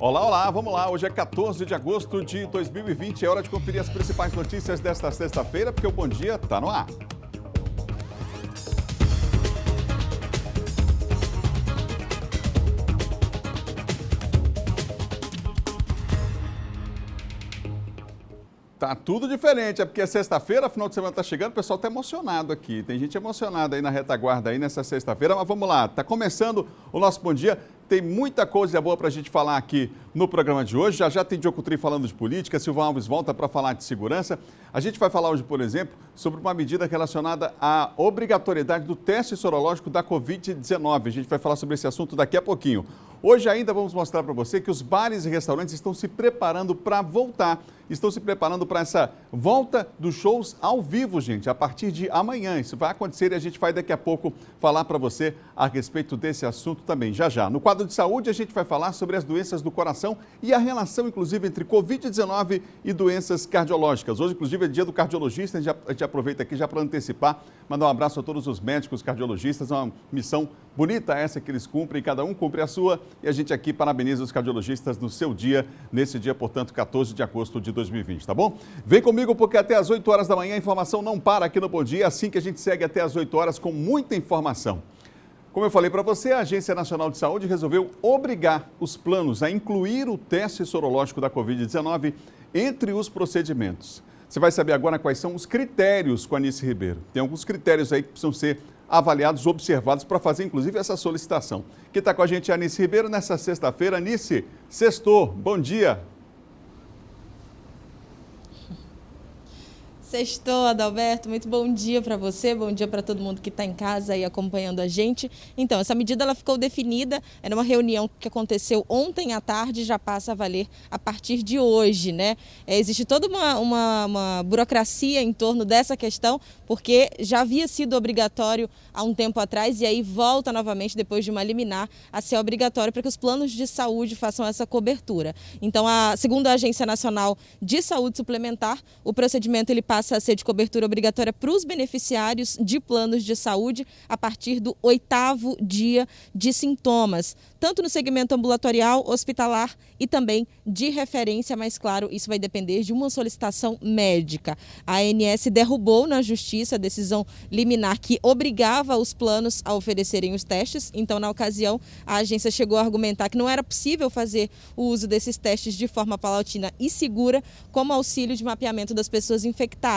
Olá, olá, vamos lá. Hoje é 14 de agosto de 2020. É hora de conferir as principais notícias desta sexta-feira, porque o Bom Dia está no ar. Tá tudo diferente, é porque é sexta-feira, final de semana tá chegando, o pessoal tá emocionado aqui. Tem gente emocionada aí na retaguarda aí nessa sexta-feira, mas vamos lá. Tá começando o nosso Bom Dia. Tem muita coisa boa para a gente falar aqui no programa de hoje. Já tem Diogo Tri falando de política, Silvão Alves volta para falar de segurança. A gente vai falar hoje, por exemplo, sobre uma medida relacionada à obrigatoriedade do teste sorológico da Covid-19. A gente vai falar sobre esse assunto daqui a pouquinho. Hoje ainda vamos mostrar para você que os bares e restaurantes estão se preparando para voltar. Estão se preparando para essa volta dos shows ao vivo, gente, a partir de amanhã. Isso vai acontecer e a gente vai daqui a pouco falar para você a respeito desse assunto também, já já. No quadro de saúde, a gente vai falar sobre as doenças do coração e a relação, inclusive, entre Covid-19 e doenças cardiológicas. Hoje, inclusive, é dia do cardiologista, a gente aproveita aqui já para antecipar, mandar um abraço a todos os médicos cardiologistas, uma missão bonita essa que eles cumprem, cada um cumpre a sua, e a gente aqui parabeniza os cardiologistas no seu dia, nesse dia, portanto, 14 de agosto de 2020, tá bom? Vem comigo porque até às 8 horas da manhã a informação não para aqui no Bom Dia, assim que a gente segue até às 8 horas com muita informação. Como eu falei para você, a Agência Nacional de Saúde resolveu obrigar os planos a incluir o teste sorológico da Covid-19 entre os procedimentos. Você vai saber agora quais são os critérios com a Anice Ribeiro. Tem alguns critérios aí que precisam ser avaliados, observados para fazer, inclusive, essa solicitação. Quem está com a gente é a Anice Ribeiro nessa sexta-feira. Anice, sextou, bom dia. Sextou, Adalberto, muito bom dia para você, bom dia para todo mundo que está em casa e acompanhando a gente. Então, essa medida ela ficou definida, era uma reunião que aconteceu ontem à tarde, já passa a valer a partir de hoje, né? Existe toda uma burocracia em torno dessa questão, porque já havia sido obrigatório há um tempo atrás e aí volta novamente, depois de uma liminar, a ser obrigatório para que os planos de saúde façam essa cobertura. Então, segundo a Agência Nacional de Saúde Suplementar, o procedimento ele passa a ser de cobertura obrigatória para os beneficiários de planos de saúde a partir do 8º dia de sintomas, tanto no segmento ambulatorial, hospitalar e também de referência, mas claro, isso vai depender de uma solicitação médica. A ANS derrubou na Justiça a decisão liminar que obrigava os planos a oferecerem os testes, então na ocasião a agência chegou a argumentar que não era possível fazer o uso desses testes de forma paulatina e segura como auxílio de mapeamento das pessoas infectadas.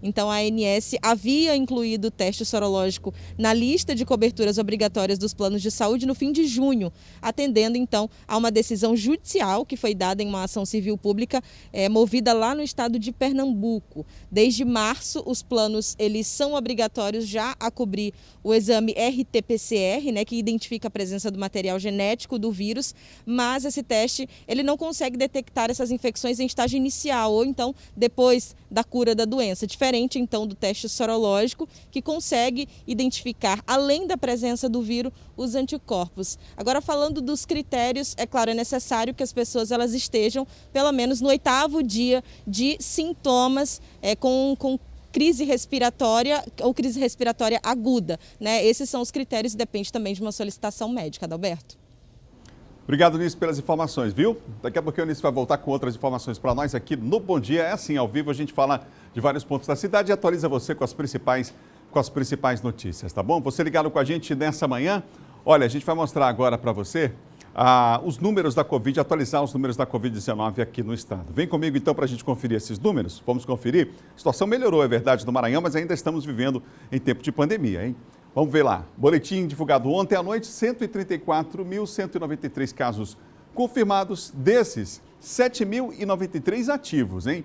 Então, a ANS havia incluído o teste sorológico na lista de coberturas obrigatórias dos planos de saúde no fim de junho, atendendo, então, a uma decisão judicial que foi dada em uma ação civil pública movida lá no estado de Pernambuco. Desde março, os planos eles são obrigatórios já a cobrir o exame RT-PCR, né, que identifica a presença do material genético do vírus, mas esse teste ele não consegue detectar essas infecções em estágio inicial ou, então, depois da cura da doença, diferente então do teste sorológico que consegue identificar, além da presença do vírus, os anticorpos. Agora, falando dos critérios, é claro, é necessário que as pessoas elas estejam pelo menos no 8º dia de sintomas com crise respiratória ou crise respiratória aguda, né? Esses são os critérios, depende também de uma solicitação médica, Adalberto. Obrigado, Nisso, pelas informações, viu? Daqui a pouquinho o Nisso vai voltar com outras informações para nós aqui no Bom Dia. É assim, ao vivo a gente fala de vários pontos da cidade e atualiza você com as principais notícias, tá bom? Você ligado com a gente nessa manhã, olha, a gente vai mostrar agora para você os números da Covid, atualizar os números da Covid-19 aqui no estado. Vem comigo então para a gente conferir esses números, vamos conferir. A situação melhorou, é verdade, no Maranhão, mas ainda estamos vivendo em tempo de pandemia, hein? Vamos ver lá. Boletim divulgado ontem à noite, 134.193 casos confirmados. Desses, 7.093 ativos, hein?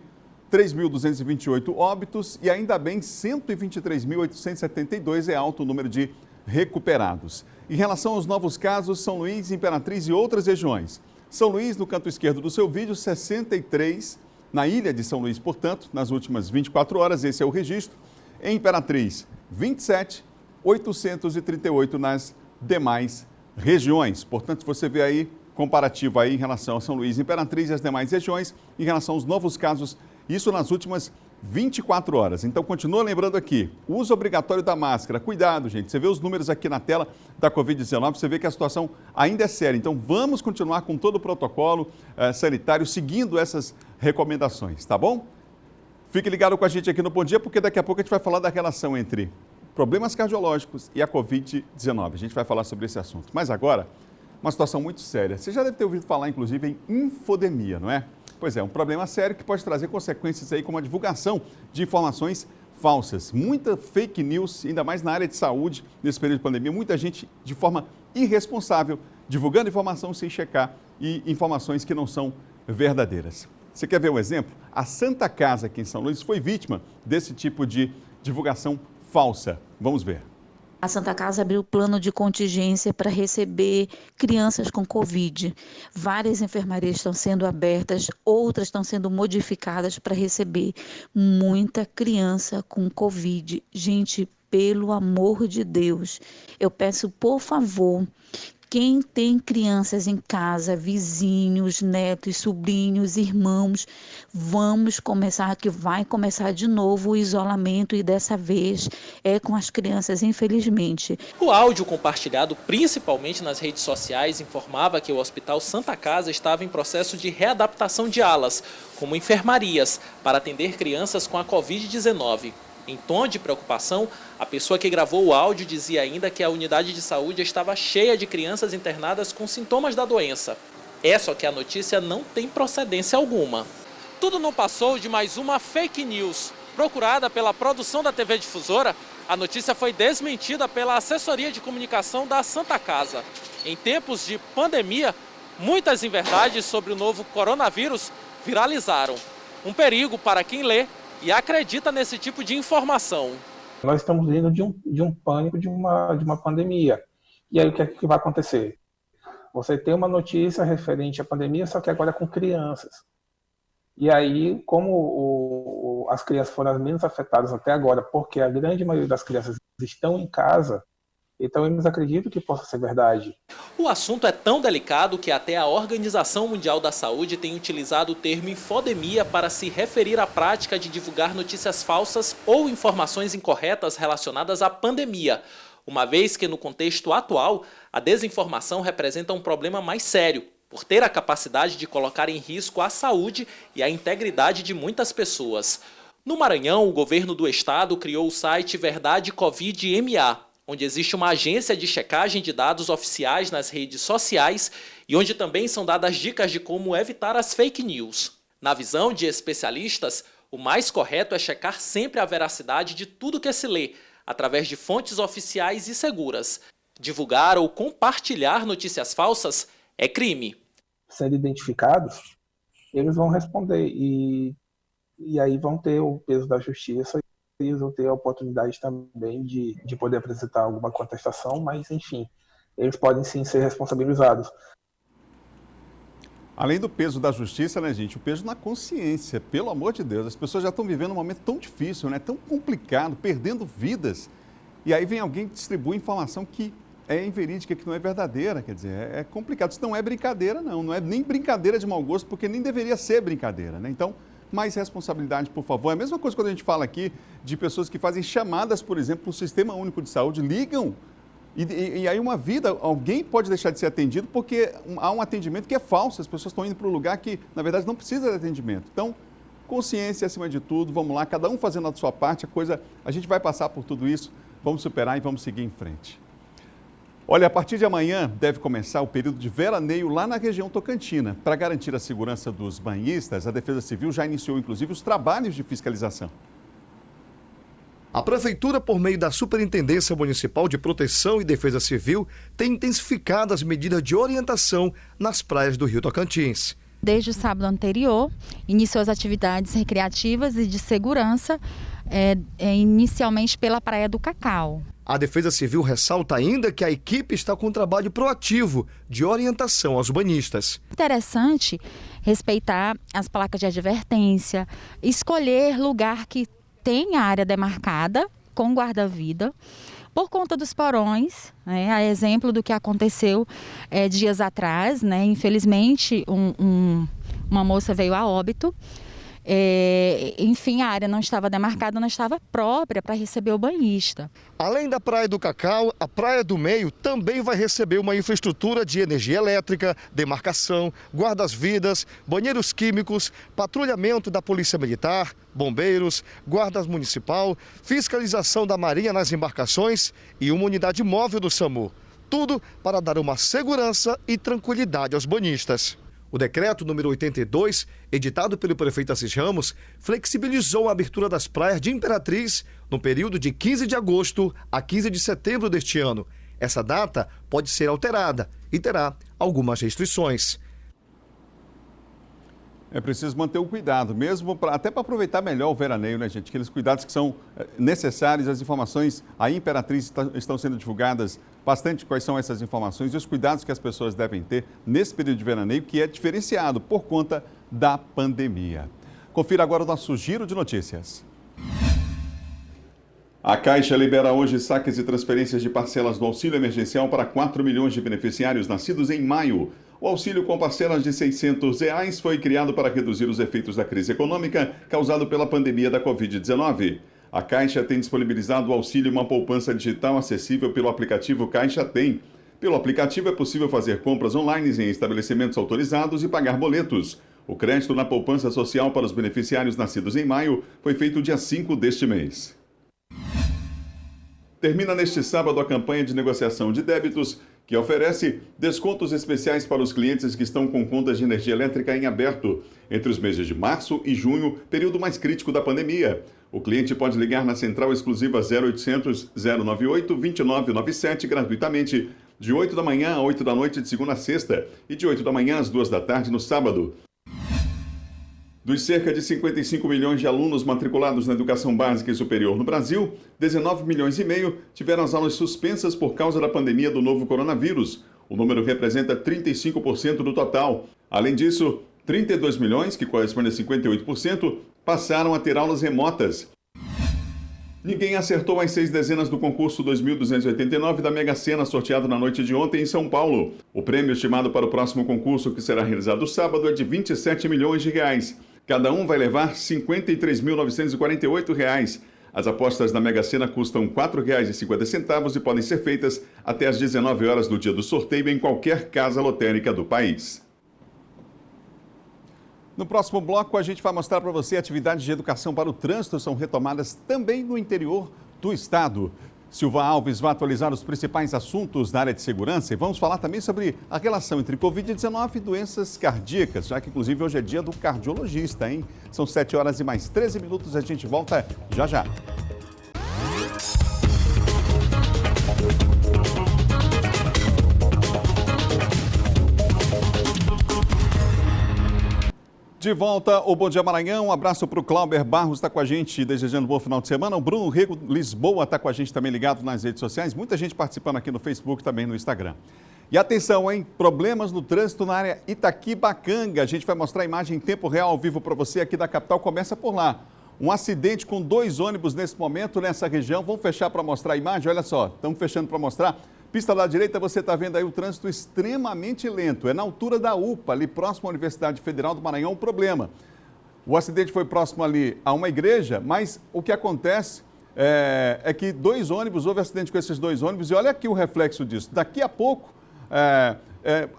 3.228 óbitos e ainda bem 123.872 é alto o número de recuperados. Em relação aos novos casos, São Luís, Imperatriz e outras regiões. São Luís, no canto esquerdo do seu vídeo, 63. Na ilha de São Luís, portanto, nas últimas 24 horas, esse é o registro. Em Imperatriz, 27. 838 nas demais regiões. Portanto, você vê aí, comparativo aí em relação a São Luís, Imperatriz e as demais regiões, em relação aos novos casos, isso nas últimas 24 horas. Então, continua lembrando aqui, uso obrigatório da máscara. Cuidado, gente. Você vê os números aqui na tela da Covid-19, você vê que a situação ainda é séria. Então, vamos continuar com todo o protocolo sanitário, seguindo essas recomendações, tá bom? Fique ligado com a gente aqui no Bom Dia, porque daqui a pouco a gente vai falar da relação entre problemas cardiológicos e a Covid-19. A gente vai falar sobre esse assunto. Mas agora, uma situação muito séria. Você já deve ter ouvido falar, inclusive, em infodemia, não é? Pois é, um problema sério que pode trazer consequências aí como a divulgação de informações falsas. Muita fake news, ainda mais na área de saúde, nesse período de pandemia. Muita gente, de forma irresponsável, divulgando informação sem checar e informações que não são verdadeiras. Você quer ver um exemplo? A Santa Casa, aqui em São Luís, foi vítima desse tipo de divulgação falsa. Vamos ver. A Santa Casa abriu plano de contingência para receber crianças com Covid. Várias enfermarias estão sendo abertas, outras estão sendo modificadas para receber muita criança com Covid. Gente, pelo amor de Deus, eu peço, por favor, quem tem crianças em casa, vizinhos, netos, sobrinhos, irmãos, vai começar de novo o isolamento e dessa vez é com as crianças, infelizmente. O áudio compartilhado principalmente nas redes sociais informava que o Hospital Santa Casa estava em processo de readaptação de alas, como enfermarias, para atender crianças com a Covid-19. Em tom de preocupação, a pessoa que gravou o áudio dizia ainda que a unidade de saúde estava cheia de crianças internadas com sintomas da doença. Só que a notícia não tem procedência alguma. Tudo não passou de mais uma fake news. Procurada pela produção da TV Difusora, a notícia foi desmentida pela assessoria de comunicação da Santa Casa. Em tempos de pandemia, muitas inverdades sobre o novo coronavírus viralizaram. Um perigo para quem lê e acredita nesse tipo de informação. Nós estamos vindo de um pânico de uma pandemia. E aí o que é que vai acontecer? Você tem uma notícia referente à pandemia, só que agora é com crianças. E aí, como as crianças foram as menos afetadas até agora, porque a grande maioria das crianças estão em casa, então eles acreditam que possa ser verdade. O assunto é tão delicado que até a Organização Mundial da Saúde tem utilizado o termo infodemia para se referir à prática de divulgar notícias falsas ou informações incorretas relacionadas à pandemia, uma vez que no contexto atual a desinformação representa um problema mais sério, por ter a capacidade de colocar em risco a saúde e a integridade de muitas pessoas. No Maranhão, o governo do estado criou o site Verdade Covid MA, onde existe uma agência de checagem de dados oficiais nas redes sociais e onde também são dadas dicas de como evitar as fake news. Na visão de especialistas, o mais correto é checar sempre a veracidade de tudo que se lê, através de fontes oficiais e seguras. Divulgar ou compartilhar notícias falsas é crime. Sendo identificados, eles vão responder e aí vão ter o peso da justiça. Eles vão ter a oportunidade também de poder apresentar alguma contestação, mas, enfim, eles podem sim ser responsabilizados. Além do peso da justiça, né, gente, o peso na consciência, pelo amor de Deus. As pessoas já estão vivendo um momento tão difícil, né, tão complicado, perdendo vidas. E aí vem alguém que distribui informação que é inverídica, que não é verdadeira, quer dizer, é complicado. Isso não é brincadeira, não é nem brincadeira de mau gosto, porque nem deveria ser brincadeira, né? Então, mais responsabilidade, por favor. É a mesma coisa quando a gente fala aqui de pessoas que fazem chamadas, por exemplo, para o Sistema Único de Saúde, ligam e aí uma vida, alguém pode deixar de ser atendido porque há um atendimento que é falso, as pessoas estão indo para um lugar que, na verdade, não precisa de atendimento. Então, consciência acima de tudo, vamos lá, cada um fazendo a sua parte, a gente vai passar por tudo isso, vamos superar e vamos seguir em frente. Olha, a partir de amanhã deve começar o período de veraneio lá na região tocantina. Para garantir a segurança dos banhistas, a Defesa Civil já iniciou, inclusive, os trabalhos de fiscalização. A Prefeitura, por meio da Superintendência Municipal de Proteção e Defesa Civil, tem intensificado as medidas de orientação nas praias do Rio Tocantins. Desde o sábado anterior, iniciou as atividades recreativas e de segurança, inicialmente pela Praia do Cacau. A Defesa Civil ressalta ainda que a equipe está com um trabalho proativo de orientação aos banhistas. Interessante respeitar as placas de advertência, escolher lugar que tenha área demarcada com guarda-vida, por conta dos porões, né, a exemplo do que aconteceu dias atrás, né, infelizmente uma moça veio a óbito. enfim, a área não estava demarcada, não estava própria para receber o banhista. Além da Praia do Cacau, a Praia do Meio também vai receber uma infraestrutura de energia elétrica, demarcação, guardas-vidas, banheiros químicos, patrulhamento da Polícia Militar, bombeiros, guardas municipal, fiscalização da Marinha nas embarcações e uma unidade móvel do SAMU. Tudo para dar uma segurança e tranquilidade aos banhistas. O decreto número 82, editado pelo prefeito Assis Ramos, flexibilizou a abertura das praias de Imperatriz no período de 15 de agosto a 15 de setembro deste ano. Essa data pode ser alterada e terá algumas restrições. É preciso manter o cuidado, mesmo até para aproveitar melhor o veraneio, né, gente? Aqueles cuidados que são necessários, as informações, a Imperatriz estão sendo divulgadas bastante quais são essas informações e os cuidados que as pessoas devem ter nesse período de veraneio, que é diferenciado por conta da pandemia. Confira agora o nosso giro de notícias. A Caixa libera hoje saques e transferências de parcelas do auxílio emergencial para 4 milhões de beneficiários nascidos em maio. O auxílio com parcelas de R$ 600 foi criado para reduzir os efeitos da crise econômica causada pela pandemia da Covid-19. A Caixa tem disponibilizado o auxílio Uma Poupança Digital acessível pelo aplicativo Caixa Tem. Pelo aplicativo é possível fazer compras online em estabelecimentos autorizados e pagar boletos. O crédito na poupança social para os beneficiários nascidos em maio foi feito dia 5 deste mês. Termina neste sábado a campanha de negociação de débitos, que oferece descontos especiais para os clientes que estão com contas de energia elétrica em aberto entre os meses de março e junho, período mais crítico da pandemia. O cliente pode ligar na central exclusiva 0800 098 2997 gratuitamente, de 8 da manhã a 8 da noite de segunda a sexta e de 8 da manhã às 2 da tarde no sábado. Dos cerca de 55 milhões de alunos matriculados na educação básica e superior no Brasil, 19 milhões e meio tiveram as aulas suspensas por causa da pandemia do novo coronavírus. O número representa 35% do total. Além disso, 32 milhões, que corresponde a 58%, passaram a ter aulas remotas. Ninguém acertou as 6 dezenas do concurso 2.289 da Mega Sena sorteado na noite de ontem em São Paulo. O prêmio estimado para o próximo concurso, que será realizado sábado, é de R$ 27 milhões de reais. Cada um vai levar R$ 53.948. As apostas da Mega Sena custam R$ 4,50 e podem ser feitas até às 19 horas do dia do sorteio em qualquer casa lotérica do país. No próximo bloco, a gente vai mostrar para você atividades de educação para o trânsito são retomadas também no interior do estado. Silva Alves vai atualizar os principais assuntos da área de segurança e vamos falar também sobre a relação entre Covid-19 e doenças cardíacas, já que inclusive hoje é dia do cardiologista, hein? São 7 horas e mais 13 minutos, a gente volta já já. De volta, o Bom Dia Maranhão, um abraço para o Clauber Barros, está com a gente, desejando um bom final de semana. O Bruno Rego Lisboa está com a gente também ligado nas redes sociais, muita gente participando aqui no Facebook e também no Instagram. E atenção, hein? Problemas no trânsito na área Itaquibacanga. A gente vai mostrar a imagem em tempo real ao vivo para você aqui da capital, começa por lá. Um acidente com 2 ônibus nesse momento nessa região, vamos fechar para mostrar a imagem, olha só, estamos fechando para mostrar. Pista da direita, você está vendo aí o trânsito extremamente lento. É na altura da UPA, ali próximo à Universidade Federal do Maranhão, o problema. O acidente foi próximo ali a uma igreja, mas o que acontece é que 2 ônibus, houve acidente com esses 2 ônibus, e olha aqui o reflexo disso. Daqui a pouco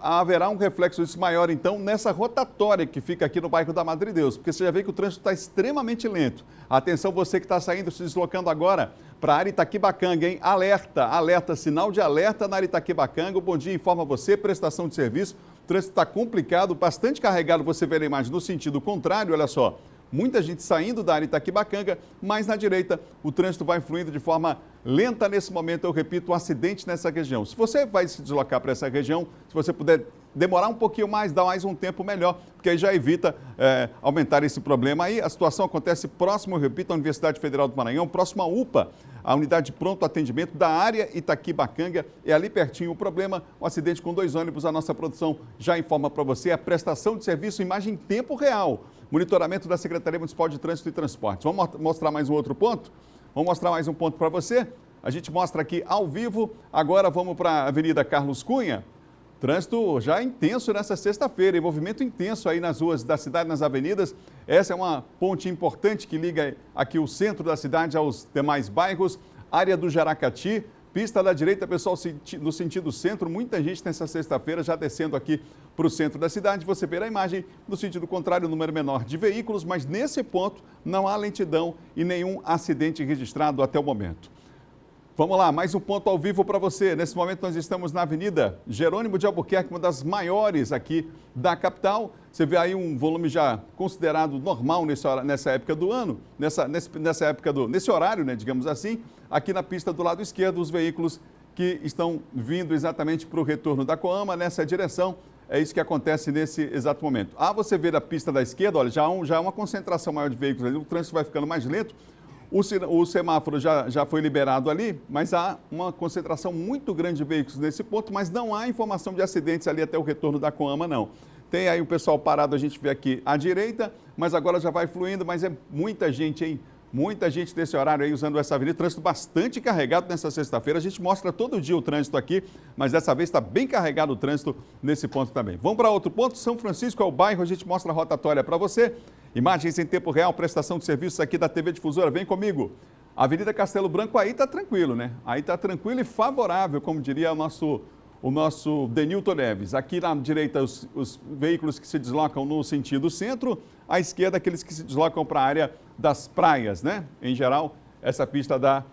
haverá um reflexo disso maior, então, nessa rotatória que fica aqui no bairro da Madre Deus, porque você já vê que o trânsito está extremamente lento. Atenção, você que está saindo, se deslocando agora para a área Itaquibacanga, hein? Alerta, alerta, sinal de alerta na área Itaquibacanga. O Bom Dia informa você, prestação de serviço. O trânsito está complicado, bastante carregado, você vê na imagem no sentido contrário, olha só. Muita gente saindo da área Itaquibacanga, mas na direita o trânsito vai fluindo de forma lenta nesse momento. Eu repito, um acidente nessa região. Se você vai se deslocar para essa região, se você puder demorar um pouquinho mais, dar mais um tempo melhor, porque aí já evita aumentar esse problema. Aí a situação acontece próximo, eu repito, à Universidade Federal do Maranhão, próximo à UPA, a unidade de pronto atendimento da área Itaquibacanga. É ali pertinho o problema, um acidente com 2 ônibus. A nossa produção já informa para você a prestação de serviço, imagem em tempo real. Monitoramento da Secretaria Municipal de Trânsito e Transportes. Vamos mostrar mais um outro ponto? Vamos mostrar mais um ponto para você? A gente mostra aqui ao vivo. Agora vamos para a Avenida Carlos Cunha. Trânsito já intenso nessa sexta-feira, movimento intenso aí nas ruas da cidade, nas avenidas. Essa é uma ponte importante que liga aqui o centro da cidade aos demais bairros. Área do Jaracati, pista da direita, pessoal, no sentido centro. Muita gente nessa sexta-feira já descendo aqui para o centro da cidade. Você vê a imagem no sentido contrário, número menor de veículos, mas nesse ponto não há lentidão e nenhum acidente registrado até o momento. Vamos lá, mais um ponto ao vivo para você. Nesse momento nós estamos na Avenida Jerônimo de Albuquerque, uma das maiores aqui da capital. Você vê aí um volume já considerado normal nessa época do ano, nesse horário, né, digamos assim. Aqui na pista do lado esquerdo, os veículos que estão vindo exatamente para o retorno da Coama, nessa direção. É isso que acontece nesse exato momento. Você vê a pista da esquerda, olha, já há uma concentração maior de veículos ali, o trânsito vai ficando mais lento. O semáforo já foi liberado ali, mas há uma concentração muito grande de veículos nesse ponto, mas não há informação de acidentes ali até o retorno da Coama, não. Tem aí o pessoal parado, a gente vê aqui à direita, mas agora já vai fluindo, mas é muita gente, hein? Muita gente desse horário aí usando essa avenida, trânsito bastante carregado nessa sexta-feira. A gente mostra todo dia o trânsito aqui, mas dessa vez está bem carregado o trânsito nesse ponto também. Vamos para outro ponto, São Francisco é o bairro, a gente mostra a rotatória para você. Imagens em tempo real, prestação de serviços aqui da TV Difusora, vem comigo. Avenida Castelo Branco, aí está tranquilo, né? Aí está tranquilo e favorável, como diria o nosso Denilton Neves. Aqui na direita, os veículos que se deslocam no sentido centro, à esquerda, aqueles que se deslocam para a área das praias, né? Em geral, essa pista da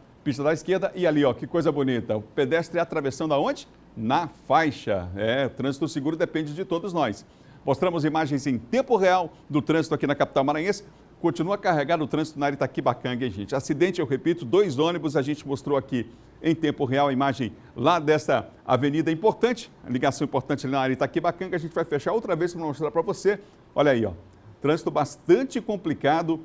esquerda. E ali, ó, que coisa bonita, o pedestre atravessando aonde? Na faixa. O trânsito seguro depende de todos nós. Mostramos imagens em tempo real do trânsito aqui na capital maranhense. Continua carregado o trânsito na área Itaquibacanga, hein, gente? Acidente, eu repito, 2 ônibus, a gente mostrou aqui em tempo real a imagem lá dessa avenida importante, a ligação importante ali na área Itaquibacanga. A gente vai fechar outra vez para mostrar para você. Olha aí, ó, trânsito bastante complicado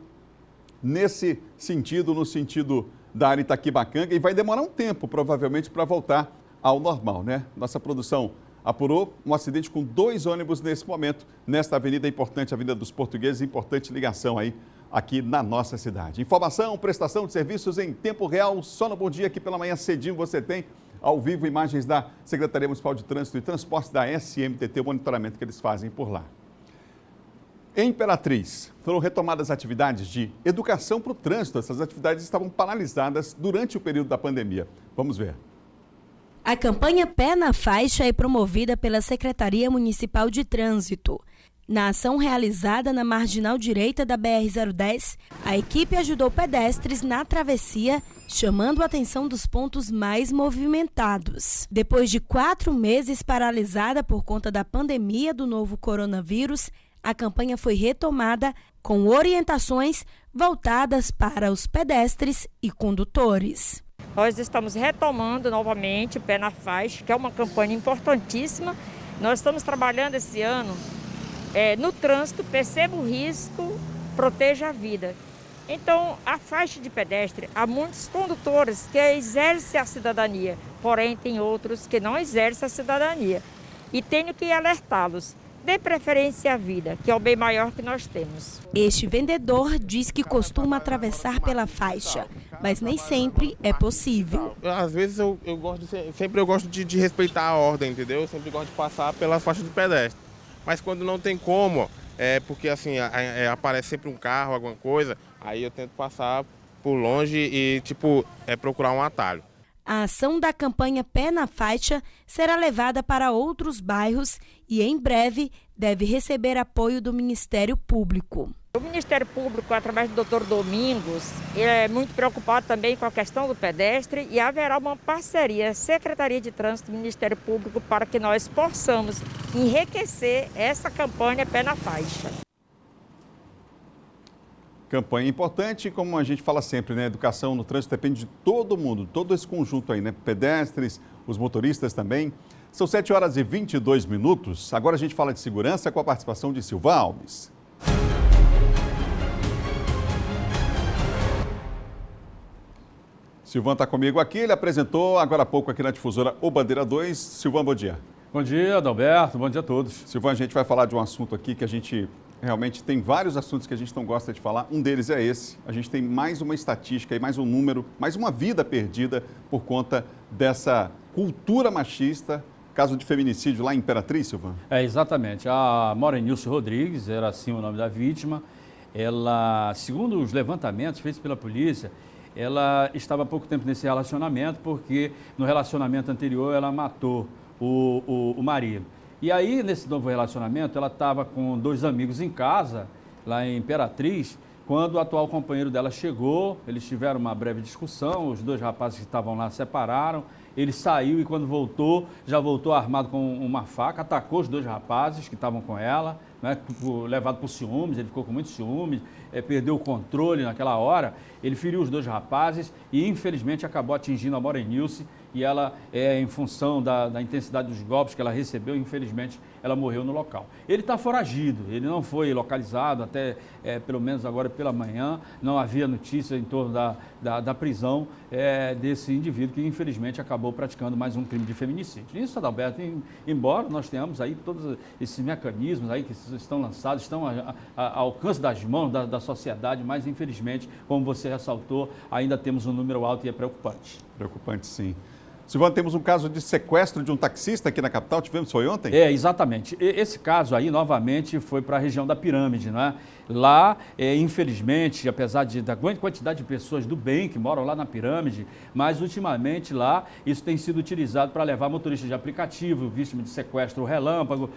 nesse sentido, no sentido da área Itaquibacanga, e vai demorar um tempo, provavelmente, para voltar ao normal, né? Nossa produção apurou um acidente com 2 ônibus nesse momento, nesta avenida importante, Avenida dos Portugueses, importante ligação aí aqui na nossa cidade. Informação, prestação de serviços em tempo real, só no Bom Dia, aqui pela manhã cedinho você tem ao vivo imagens da Secretaria Municipal de Trânsito e Transportes da SMTT, o monitoramento que eles fazem por lá. Em Imperatriz, foram retomadas atividades de educação para o trânsito. Essas atividades estavam paralisadas durante o período da pandemia. Vamos ver. A campanha Pé na Faixa é promovida pela Secretaria Municipal de Trânsito. Na ação realizada na marginal direita da BR-010, a equipe ajudou pedestres na travessia, chamando a atenção dos pontos mais movimentados. Depois de 4 meses paralisada por conta da pandemia do novo coronavírus, a campanha foi retomada com orientações voltadas para os pedestres e condutores. Nós estamos retomando novamente o Pé na Faixa, que é uma campanha importantíssima. Nós estamos trabalhando esse ano no trânsito, perceba o risco, proteja a vida. Então, a faixa de pedestre, há muitos condutores que exercem a cidadania, porém tem outros que não exercem a cidadania. E tenho que alertá-los. Dê preferência à vida, que é o bem maior que nós temos. Este vendedor diz que costuma atravessar pela faixa, mas nem sempre é possível. Às vezes eu gosto de respeitar a ordem, entendeu? Eu sempre gosto de passar pela faixa de pedestre. Mas quando não tem como, porque assim, aparece sempre um carro, alguma coisa, aí eu tento passar por longe e procurar um atalho. A ação da campanha Pé na Faixa será levada para outros bairros e, em breve, deve receber apoio do Ministério Público. O Ministério Público, através do Dr. Domingos, é muito preocupado também com a questão do pedestre e haverá uma parceria Secretaria de Trânsito e Ministério Público para que nós possamos enriquecer essa campanha Pé na Faixa. Campanha importante, como a gente fala sempre, né? Educação no trânsito depende de todo mundo, todo esse conjunto aí, né? Pedestres, os motoristas também. São 7h22. Agora a gente fala de segurança com a participação de Silvan Alves. Silvan está comigo aqui, ele apresentou agora há pouco aqui na Difusora o Bandeira 2. Silvan, bom dia. Bom dia, Adalberto, bom dia a todos. Silvan, a gente vai falar de um assunto aqui que a gente realmente tem vários assuntos que a gente não gosta de falar. Um deles é esse. A gente tem mais uma estatística e mais um número, mais uma vida perdida por conta dessa cultura machista caso de feminicídio lá em Imperatriz, Silvan? Exatamente. A Morenilce Rodrigues, era assim o nome da vítima, ela, segundo os levantamentos feitos pela polícia, ela estava há pouco tempo nesse relacionamento, porque no relacionamento anterior ela matou o marido. E aí, nesse novo relacionamento, ela estava com 2 amigos em casa, lá em Imperatriz, quando o atual companheiro dela chegou. Eles tiveram uma breve discussão, os 2 rapazes que estavam lá separaram, ele saiu e quando voltou, já voltou armado com uma faca, atacou os 2 rapazes que estavam com ela, né, levado por ciúmes, ele ficou com muito ciúmes, perdeu o controle naquela hora, ele feriu os 2 rapazes e infelizmente acabou atingindo a Morenilce e ela, em função da intensidade dos golpes que ela recebeu, infelizmente ela morreu no local. Ele está foragido, ele não foi localizado até pelo menos agora pela manhã, não havia notícia em torno da prisão desse indivíduo que infelizmente acabou praticando mais um crime de feminicídio. Isso, Adalberto, embora nós tenhamos aí todos esses mecanismos aí que estão lançados, estão ao alcance das mãos da sociedade, mas infelizmente, como você ressaltou, ainda temos um número alto e é preocupante. Preocupante, sim. Silvano, temos um caso de sequestro de um taxista aqui na capital, tivemos, foi ontem? Exatamente. Esse caso aí, novamente, foi para a região da Pirâmide, não é? Lá, infelizmente, apesar da grande quantidade de pessoas do bem que moram lá na Pirâmide, mas ultimamente lá isso tem sido utilizado para levar motorista de aplicativo, vítima de sequestro relâmpago,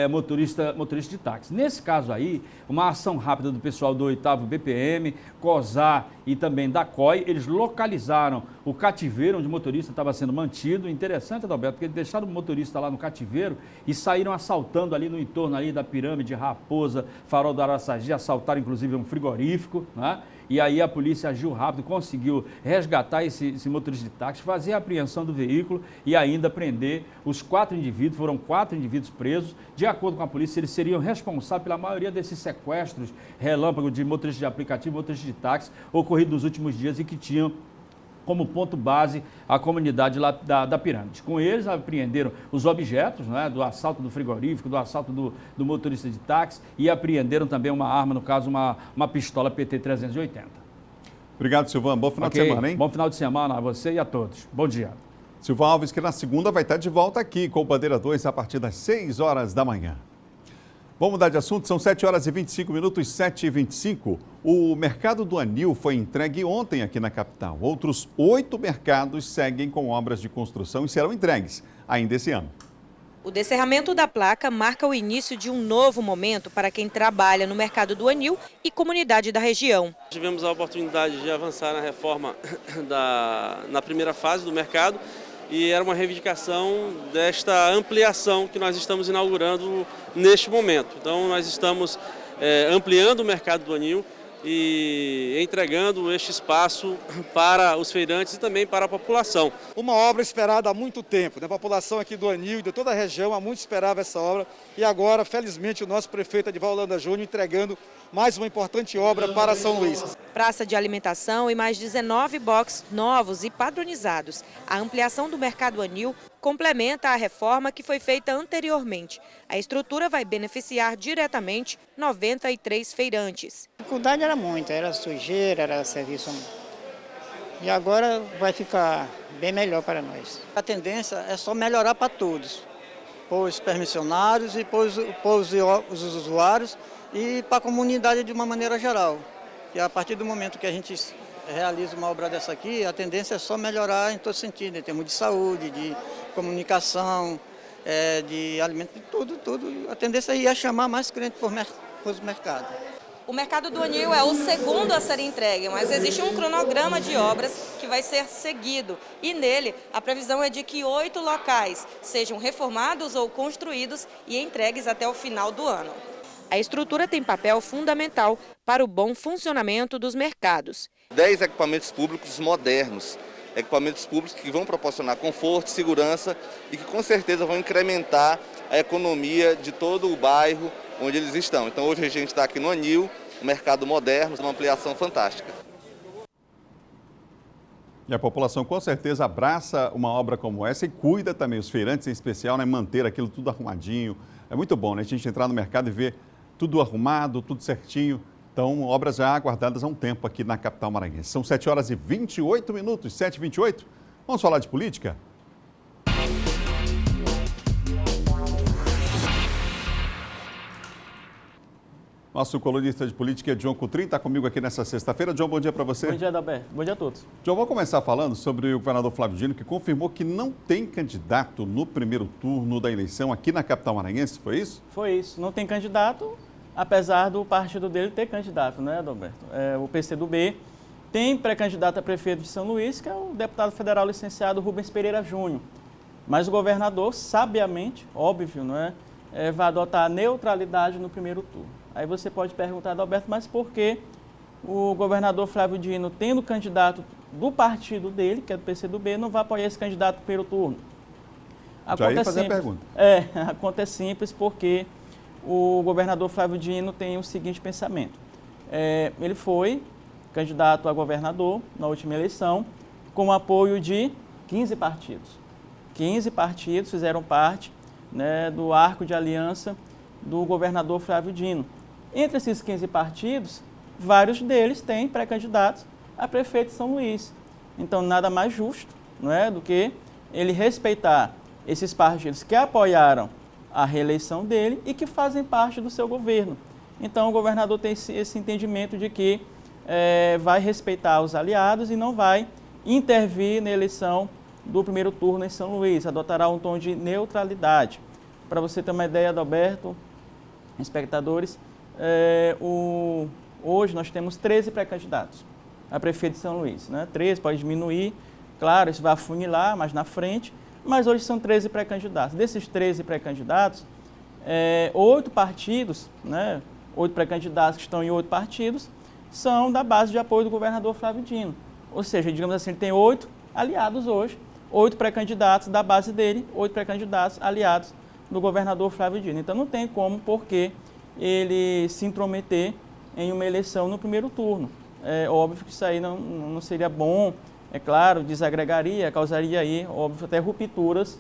motorista de táxi. Nesse caso aí, uma ação rápida do pessoal do 8º BPM, COSAR e também da COI, eles localizaram o cativeiro onde o motorista estava sendo mantido. Interessante, Adalberto, porque eles deixaram o motorista lá no cativeiro e saíram assaltando ali no entorno ali da Pirâmide, Raposa, Farol do Araçagi, assaltaram inclusive um frigorífico, né? E aí a polícia agiu rápido, conseguiu resgatar esse motorista de táxi, fazer a apreensão do veículo e ainda prender os 4 indivíduos. Foram 4 indivíduos presos. De acordo com a polícia, eles seriam responsáveis pela maioria desses sequestros relâmpago de motoristas de aplicativo, motoristas de táxi, ocorridos nos últimos dias e que tinham como ponto base a comunidade lá da Pirâmide. Com eles, apreenderam os objetos, né, do assalto do frigorífico, do assalto do motorista de táxi e apreenderam também uma arma, no caso, uma pistola PT-380. Obrigado, Silvano. Bom final de semana, hein? Bom final de semana a você e a todos. Bom dia. Silvano Alves, que na segunda vai estar de volta aqui com o Bandeira 2 a partir das 6 horas da manhã. Vamos mudar de assunto, são 7 horas e 25 minutos, 7h25. O mercado do Anil foi entregue ontem aqui na capital. Outros 8 mercados seguem com obras de construção e serão entregues ainda esse ano. O descerramento da placa marca o início de um novo momento para quem trabalha no mercado do Anil e comunidade da região. Tivemos a oportunidade de avançar na reforma na primeira fase do mercado e era uma reivindicação desta ampliação que nós estamos inaugurando neste momento. Então nós estamos ampliando o mercado do Anil e entregando este espaço para os feirantes e também para a população. Uma obra esperada há muito tempo, né? A população aqui do Anil e de toda a região há muito esperava essa obra e agora, felizmente, o nosso prefeito Edivaldo Holanda Júnior entregando mais uma importante obra para São Luís. Praça de alimentação e mais 19 boxes novos e padronizados. A ampliação do mercado Anil complementa a reforma que foi feita anteriormente. A estrutura vai beneficiar diretamente 93 feirantes. A dificuldade era muita, era sujeira, era serviço. E agora vai ficar bem melhor para nós. A tendência é só melhorar para todos, para os permissionários e para os usuários e para a comunidade de uma maneira geral. E a partir do momento que a gente realiza uma obra dessa aqui, a tendência é só melhorar em todo sentido, em termos de saúde, de comunicação, de alimento, tudo. A tendência é chamar mais clientes para os mercados. O mercado do Anil é o segundo a ser entregue, mas existe um cronograma de obras que vai ser seguido. E nele, a previsão é de que 8 locais sejam reformados ou construídos e entregues até o final do ano. A estrutura tem papel fundamental para o bom funcionamento dos mercados. 10 equipamentos públicos modernos, equipamentos públicos que vão proporcionar conforto, segurança e que com certeza vão incrementar a economia de todo o bairro onde eles estão. Então hoje a gente está aqui no Anil, um mercado moderno, uma ampliação fantástica. E a população com certeza abraça uma obra como essa e cuida também, os feirantes em especial, né, manter aquilo tudo arrumadinho. É muito bom, né, a gente entrar no mercado e ver tudo arrumado, tudo certinho. Então, obras já aguardadas há um tempo aqui na capital maranhense. São 7 horas e 28 minutos, 7h28. Vamos falar de política? Nosso colunista de política, John Coutrin, está comigo aqui nessa sexta-feira. John, bom dia para você. Bom dia, Adalberto. Bom dia a todos. John, vamos começar falando sobre o governador Flávio Dino, que confirmou que não tem candidato no primeiro turno da eleição aqui na capital maranhense, foi isso? Foi isso. Não tem candidato, apesar do partido dele ter candidato, né, Adalberto? O PCdoB tem pré-candidato a prefeito de São Luís, que é o deputado federal licenciado Rubens Pereira Júnior. Mas o governador, sabiamente, óbvio, não é? Vai adotar a neutralidade no primeiro turno. Aí você pode perguntar, Adalberto, mas por que o governador Flávio Dino, tendo candidato do partido dele, que é do PCdoB, não vai apoiar esse candidato no primeiro turno? Já ia fazer a pergunta. A conta é simples porque o governador Flávio Dino tem o seguinte pensamento. Ele foi candidato a governador na última eleição com o apoio de 15 partidos. 15 partidos fizeram parte, né, do arco de aliança do governador Flávio Dino. Entre esses 15 partidos, vários deles têm pré-candidatos a prefeito de São Luís. Então, nada mais justo, não é, do que ele respeitar esses partidos que apoiaram a reeleição dele e que fazem parte do seu governo. Então, o governador tem esse entendimento de que vai respeitar os aliados e não vai intervir na eleição do primeiro turno em São Luís, adotará um tom de neutralidade. Para você ter uma ideia, Adalberto, espectadores, hoje nós temos 13 pré-candidatos a prefeito de São Luís, né? 13, pode diminuir, claro, isso vai afunilar mais na frente, mas hoje são 13 pré-candidatos. Desses 13 pré-candidatos, 8 partidos, né? 8 pré-candidatos que estão em 8 partidos, são da base de apoio do governador Flávio Dino. Ou seja, digamos assim, ele tem 8 aliados hoje, 8 pré-candidatos da base dele, 8 pré-candidatos aliados do governador Flávio Dino. Então não tem como, porque ele se intrometer em uma eleição no primeiro turno. É óbvio que isso aí não seria bom, é claro, desagregaria, causaria aí, óbvio, até rupturas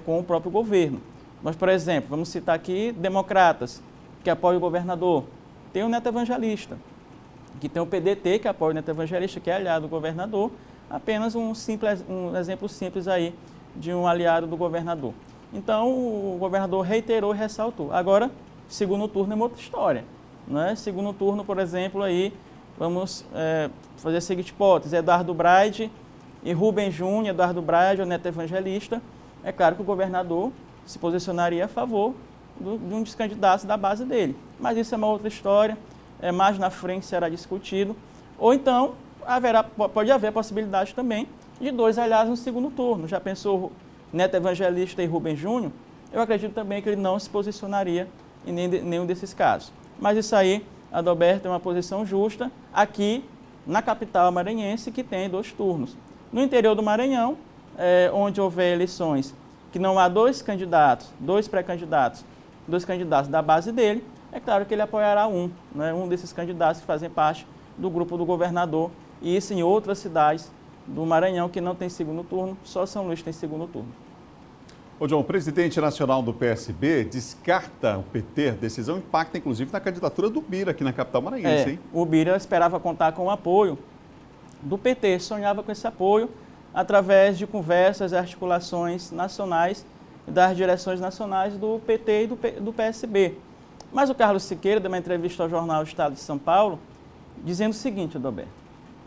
com o próprio governo. Mas, por exemplo, vamos citar aqui democratas que apoiam o governador. Tem o Neto Evangelista, que tem o PDT, que apoia o Neto Evangelista, que é aliado do governador, apenas um exemplo simples aí de um aliado do governador. Então, o governador reiterou e ressaltou. Agora, segundo turno é uma outra história, né? Segundo turno, por exemplo, aí vamos fazer a seguinte hipótese: Eduardo Braide e Rubens Júnior. Eduardo Braide, o Neto Evangelista. É claro que o governador se posicionaria a favor de um dos candidatos da base dele. Mas isso é uma outra história, mais na frente será discutido. Ou então, pode haver a possibilidade também de 2 aliados no segundo turno. Já pensou Neto Evangelista e Rubens Júnior? Eu acredito também que ele não se posicionaria em nenhum desses casos. Mas isso aí, Adalberto, é uma posição justa aqui na capital maranhense, que tem 2 turnos. No interior do Maranhão, onde houver eleições que não há 2 candidatos, 2 pré-candidatos, 2 candidatos da base dele, é claro que ele apoiará um desses candidatos que fazem parte do grupo do governador, e isso em outras cidades do Maranhão que não tem segundo turno, só São Luís tem segundo turno. Ô John, o presidente nacional do PSB descarta o PT, a decisão impacta inclusive na candidatura do Bira aqui na capital maranhense, hein? O Bira esperava contar com o apoio do PT, sonhava com esse apoio através de conversas e articulações nacionais das direções nacionais do PT e do PSB. Mas o Carlos Siqueira deu uma entrevista ao jornal Estado de São Paulo, dizendo o seguinte, Adalberto,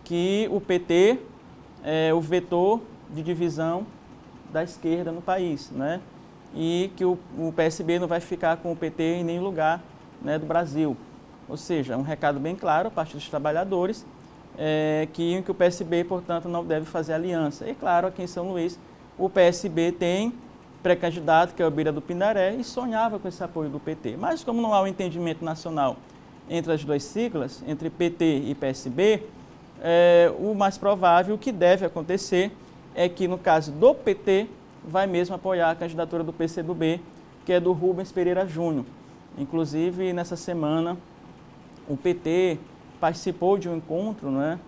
que o PT é o vetor de divisão da esquerda no país, né? E que o PSB não vai ficar com o PT em nenhum lugar, né, do Brasil. Ou seja, um recado bem claro a partir dos trabalhadores, que o PSB, portanto, não deve fazer aliança. E claro, aqui em São Luís, o PSB tem pré-candidato, que é o Bira do Pindaré, e sonhava com esse apoio do PT. Mas como não há um entendimento nacional entre as 2 siglas, entre PT e PSB, o mais provável, o que deve acontecer, é que no caso do PT, vai mesmo apoiar a candidatura do PCdoB, que é do Rubens Pereira Júnior. Inclusive, nessa semana, o PT participou de um encontro, né,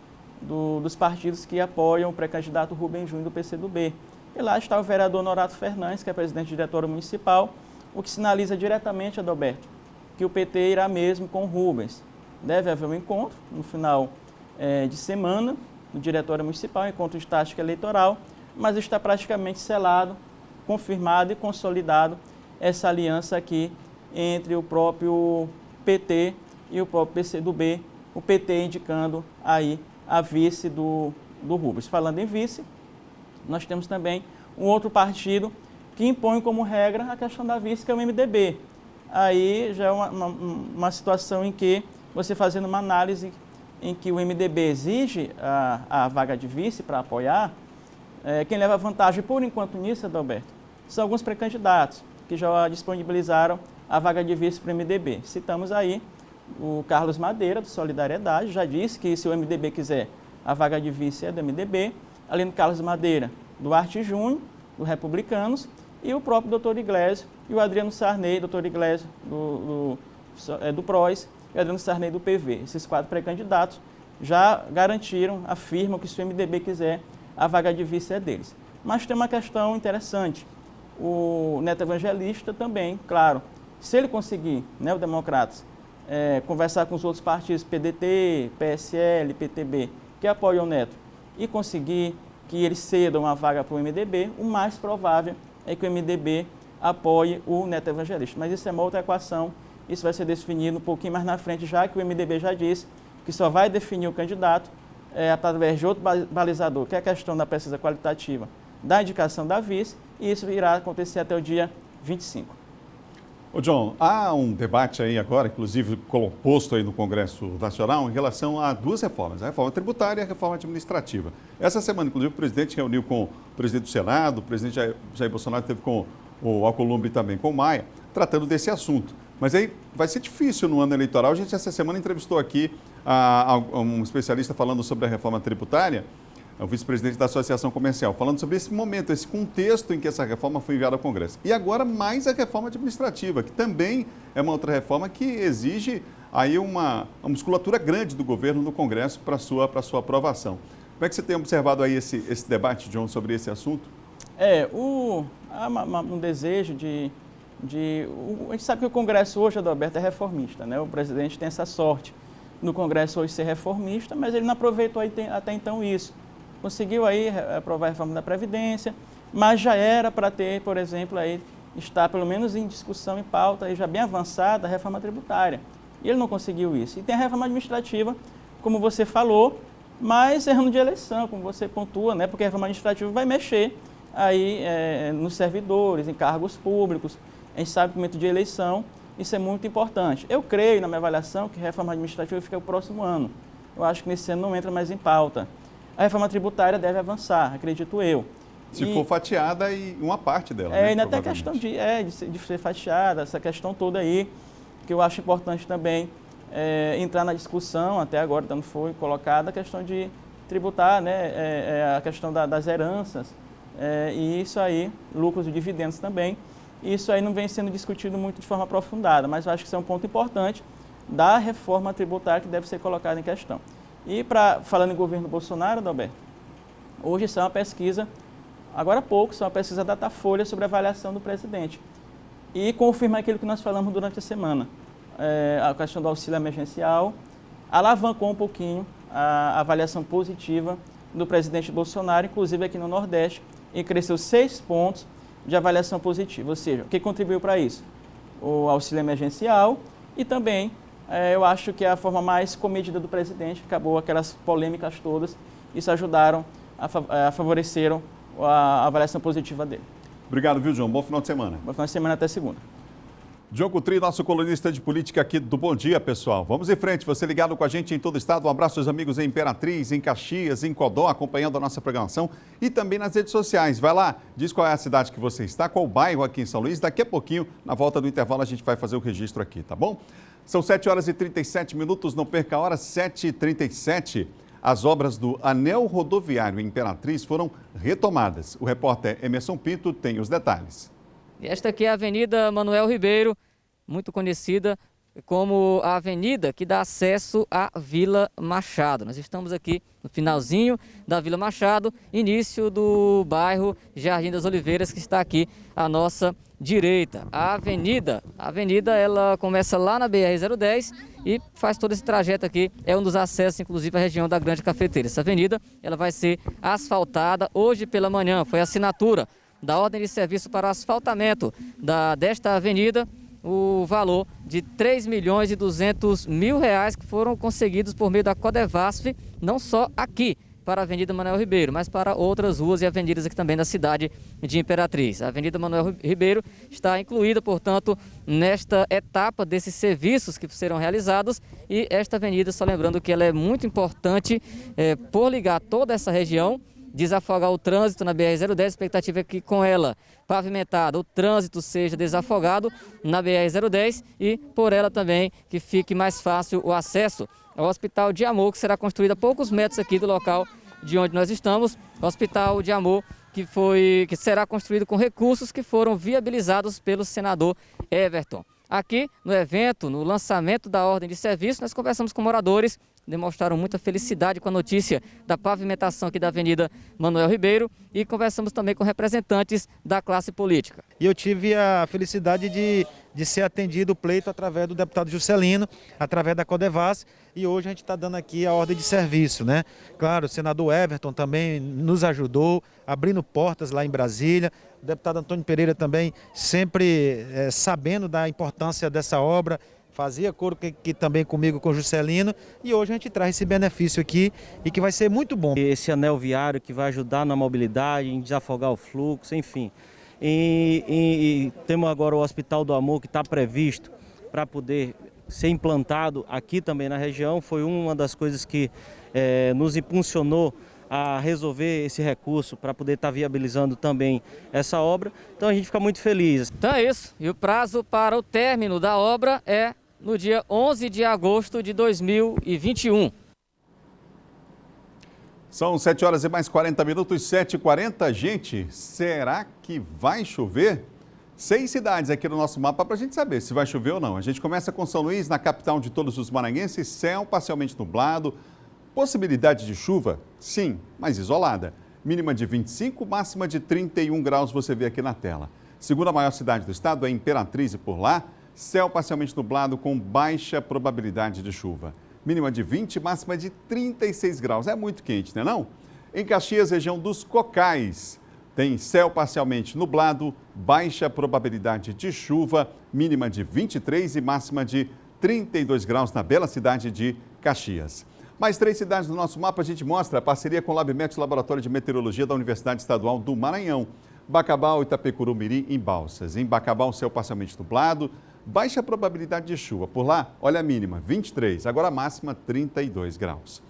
dos partidos que apoiam o pré-candidato Rubens Júnior do PCdoB. E lá está o vereador Norato Fernandes, que é presidente do diretório municipal, o que sinaliza diretamente, Adalberto, que o PT irá mesmo com o Rubens. Deve haver um encontro no final de semana, no diretório municipal, encontro de tática eleitoral, mas está praticamente selado, confirmado e consolidado essa aliança aqui entre o próprio PT e o próprio PCdoB, o PT indicando aí a vice do Rubens. Falando em vice, nós temos também um outro partido que impõe como regra a questão da vice, que é o MDB. Aí já é uma situação em que você fazendo uma análise em que o MDB exige a vaga de vice para apoiar, quem leva vantagem por enquanto nisso, Adalberto, são alguns pré-candidatos que já disponibilizaram a vaga de vice para o MDB. Citamos aí o Carlos Madeira, do Solidariedade, já disse que se o MDB quiser, a vaga de vice é do MDB, além do Carlos Madeira, do Arte Júnior, do Republicanos, e o próprio doutor Iglesias e o Adriano Sarney, doutor Iglesias do PROS, e o Adriano Sarney do PV. Esses 4 pré-candidatos já garantiram, afirmam que se o MDB quiser, a vaga de vice é deles. Mas tem uma questão interessante. O Neto Evangelista também, claro, se ele conseguir, né, o Democratas, conversar com os outros partidos, PDT, PSL, PTB, que apoiam o Neto, e conseguir que eles cedam a vaga para o MDB, o mais provável é que o MDB apoie o Neto Evangelista. Mas isso é uma outra equação, isso vai ser definido um pouquinho mais na frente, já que o MDB já disse que só vai definir o candidato através de outro balizador, que é a questão da pesquisa qualitativa da indicação da vice, e isso irá acontecer até o dia 25. Ô John, há um debate aí agora, inclusive posto aí no Congresso Nacional, em relação a 2 reformas, a reforma tributária e a reforma administrativa. Essa semana, inclusive, o presidente reuniu com o presidente do Senado, o presidente Jair Bolsonaro esteve com o Alcolumbre e também com o Maia, tratando desse assunto. Mas aí vai ser difícil no ano eleitoral. A gente essa semana entrevistou aqui um especialista falando sobre a reforma tributária, o vice-presidente da Associação Comercial, falando sobre esse momento, esse contexto em que essa reforma foi enviada ao Congresso. E agora mais a reforma administrativa, que também é uma outra reforma que exige aí uma musculatura grande do governo no Congresso para sua aprovação. Como é que você tem observado aí esse debate, John, sobre esse assunto? Há um desejo a gente sabe que o Congresso hoje, Adalberto, é reformista, né? O presidente tem essa sorte no Congresso hoje ser reformista, mas ele não aproveitou até então isso. Conseguiu aí aprovar a reforma da Previdência, mas já era para ter, por exemplo, aí estar pelo menos em discussão, em pauta, aí já bem avançada a reforma tributária. E ele não conseguiu isso. E tem a reforma administrativa, como você falou, mas é ano de eleição, como você pontua, né? Porque a reforma administrativa vai mexer aí nos servidores, em cargos públicos. A gente sabe que no momento de eleição isso é muito importante. Eu creio, na minha avaliação, que a reforma administrativa fica o próximo ano. Eu acho que nesse ano não entra mais em pauta. A reforma tributária deve avançar, acredito eu. Se for fatiada e uma parte dela. Ainda tem a questão de ser fatiada, essa questão toda aí, que eu acho importante também entrar na discussão, até agora não foi colocada, a questão de tributar, né, a questão das heranças, e isso aí, lucros e dividendos também. Isso aí não vem sendo discutido muito de forma aprofundada, mas eu acho que isso é um ponto importante da reforma tributária que deve ser colocada em questão. E falando em governo Bolsonaro, Adalberto, hoje isso é uma pesquisa, agora há pouco, isso é uma pesquisa Datafolha sobre a avaliação do presidente. E confirma aquilo que nós falamos durante a semana. A questão do auxílio emergencial alavancou um pouquinho a avaliação positiva do presidente Bolsonaro, inclusive aqui no Nordeste, e cresceu 6 pontos de avaliação positiva. Ou seja, o que contribuiu para isso? O auxílio emergencial e também eu acho que a forma mais comedida do presidente, acabou aquelas polêmicas todas, isso ajudaram, favoreceram a avaliação positiva dele. Obrigado, viu, João? Bom final de semana. Bom final de semana, até segunda. João Coutrinho, nosso colunista de política aqui do Bom Dia, pessoal. Vamos em frente, você ligado com a gente em todo o estado. Um abraço aos amigos em Imperatriz, em Caxias, em Codó, acompanhando a nossa programação e também nas redes sociais. Vai lá, diz qual é a cidade que você está, qual o bairro aqui em São Luís. Daqui a pouquinho, na volta do intervalo, a gente vai fazer o registro aqui, tá bom? São 7 horas e 37 minutos, não perca a hora, 7h37. As obras do Anel Rodoviário Imperatriz foram retomadas. O repórter Emerson Pinto tem os detalhes. E esta aqui é a Avenida Manuel Ribeiro, muito conhecida como a avenida que dá acesso à Vila Machado. Nós estamos aqui no finalzinho da Vila Machado, início do bairro Jardim das Oliveiras, que está aqui à nossa direita. A avenida ela começa lá na BR-010 e faz todo esse trajeto aqui, é um dos acessos, inclusive, à região da Grande Cafeteira. Essa avenida ela vai ser asfaltada hoje pela manhã, foi a assinatura da ordem de serviço para asfaltamento desta avenida o valor de R$3.200.000 que foram conseguidos por meio da Codevasf, não só aqui para a Avenida Manuel Ribeiro, mas para outras ruas e avenidas aqui também da cidade de Imperatriz. A Avenida Manuel Ribeiro está incluída, portanto, nesta etapa desses serviços que serão realizados, e esta avenida, só lembrando que ela é muito importante por ligar toda essa região, desafogar o trânsito na BR-010, a expectativa é que com ela pavimentada o trânsito seja desafogado na BR-010 e por ela também que fique mais fácil o acesso ao Hospital de Amor, que será construído a poucos metros aqui do local de onde nós estamos. O Hospital de Amor que será construído com recursos que foram viabilizados pelo senador Everton. Aqui no evento, no lançamento da ordem de serviço, nós conversamos com moradores, demonstraram muita felicidade com a notícia da pavimentação aqui da Avenida Manuel Ribeiro, e conversamos também com representantes da classe política. E eu tive a felicidade de ser atendido o pleito através do deputado Juscelino, através da Codevasf, e hoje a gente está dando aqui a ordem de serviço, né? Claro, o senador Everton também nos ajudou, abrindo portas lá em Brasília, o deputado Antônio Pereira também sempre sabendo da importância dessa obra, fazia coro que também comigo, com o Juscelino, e hoje a gente traz esse benefício aqui e que vai ser muito bom. Esse anel viário que vai ajudar na mobilidade, em desafogar o fluxo, enfim. E temos agora o Hospital do Amor, que está previsto para poder ser implantado aqui também na região. Foi uma das coisas que nos impulsionou a resolver esse recurso para poder estar viabilizando também essa obra. Então a gente fica muito feliz. Então é isso. E o prazo para o término da obra é no dia 11 de agosto de 2021. São 7 horas e mais 40 minutos, 7h40. Gente, será que vai chover? 6 cidades aqui no nosso mapa para a gente saber se vai chover ou não. A gente começa com São Luís, na capital de todos os maranhenses, céu parcialmente nublado. Possibilidade de chuva? Sim, mas isolada. Mínima de 25, máxima de 31 graus, você vê aqui na tela. Segunda maior cidade do estado é Imperatriz, e por lá, céu parcialmente nublado com baixa probabilidade de chuva. Mínima de 20, máxima de 36 graus. É muito quente, não é não? Em Caxias, região dos Cocais, tem céu parcialmente nublado, baixa probabilidade de chuva, mínima de 23 e máxima de 32 graus na bela cidade de Caxias. Mais 3 cidades do nosso mapa a gente mostra a parceria com o LabMet, Laboratório de Meteorologia da Universidade Estadual do Maranhão. Bacabal, Itapecuru, Mirim e Balsas. Em Bacabal, céu parcialmente nublado, baixa probabilidade de chuva. Por lá, olha a mínima, 23, agora a máxima, 32 graus.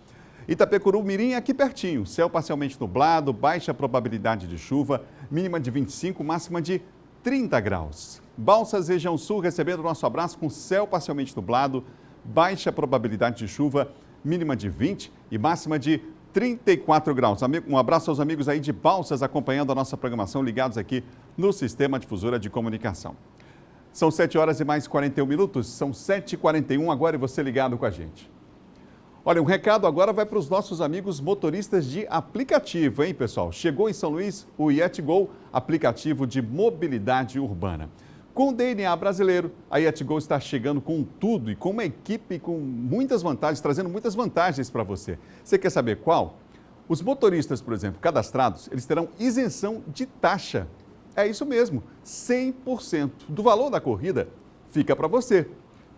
Itapecuru, Mirim, aqui pertinho, céu parcialmente nublado, baixa probabilidade de chuva, mínima de 25, máxima de 30 graus. Balsas, região sul, recebendo nosso abraço com céu parcialmente nublado, baixa probabilidade de chuva, mínima de 20 e máxima de 34 graus. Um abraço aos amigos aí de Balsas acompanhando a nossa programação, ligados aqui no Sistema Difusora de Comunicação. São 7 horas e mais 41 minutos, são 7h41 agora e você ligado com a gente. Olha, um recado agora vai para os nossos amigos motoristas de aplicativo, hein, pessoal? Chegou em São Luís o Yetgo, aplicativo de mobilidade urbana. Com o DNA brasileiro, a Yetgo está chegando com tudo e com uma equipe com muitas vantagens, trazendo muitas vantagens para você. Você quer saber qual? Os motoristas, por exemplo, cadastrados, eles terão isenção de taxa. É isso mesmo, 100% do valor da corrida fica para você.